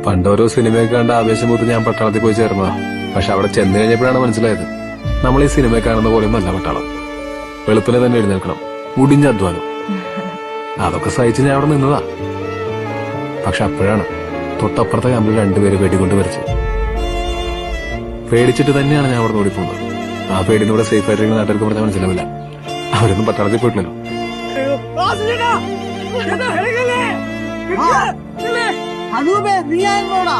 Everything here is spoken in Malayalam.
പണ്ടോരോ സിനിമയൊക്കെ കണ്ട ആവേശം മൂത്ത് ഞാൻ പട്ടാളത്തിൽ പോയി ചേർന്നതാ. പക്ഷെ അവിടെ ചെന്ന് കഴിഞ്ഞപ്പോഴാണ് മനസ്സിലായത് നമ്മൾ ഈ സിനിമ കാണുന്ന പോലെയൊന്നും അല്ല പട്ടാളം. വെളുപ്പിനെ തന്നെ എഴുന്നേൽക്കണം, മുടിഞ്ഞ അധ്വാനം. അതൊക്കെ സഹിച്ച് ഞാൻ അവിടെ നിന്നതാ. പക്ഷെ അപ്പോഴാണ് തൊട്ടപ്പുറത്തെ ക്യാമ്പിൽ രണ്ടുപേര് വെടികൊണ്ട് മരിച്ചത്. പേടിച്ചിട്ട് തന്നെയാണ് ഞാൻ അവിടെ ഓടിപ്പോകുന്നത്. ആ പേടിനൂടെ സേഫ് ആയിട്ടിരിക്കുന്ന നാട്ടുകാർക്ക് പറഞ്ഞാൽ മനസ്സിലാവില്ല. അവരൊന്നും പട്ടാളത്തിൽ പോയിട്ടില്ലല്ലോ. അനൂപേ നീ ആയിരുന്നോടാ?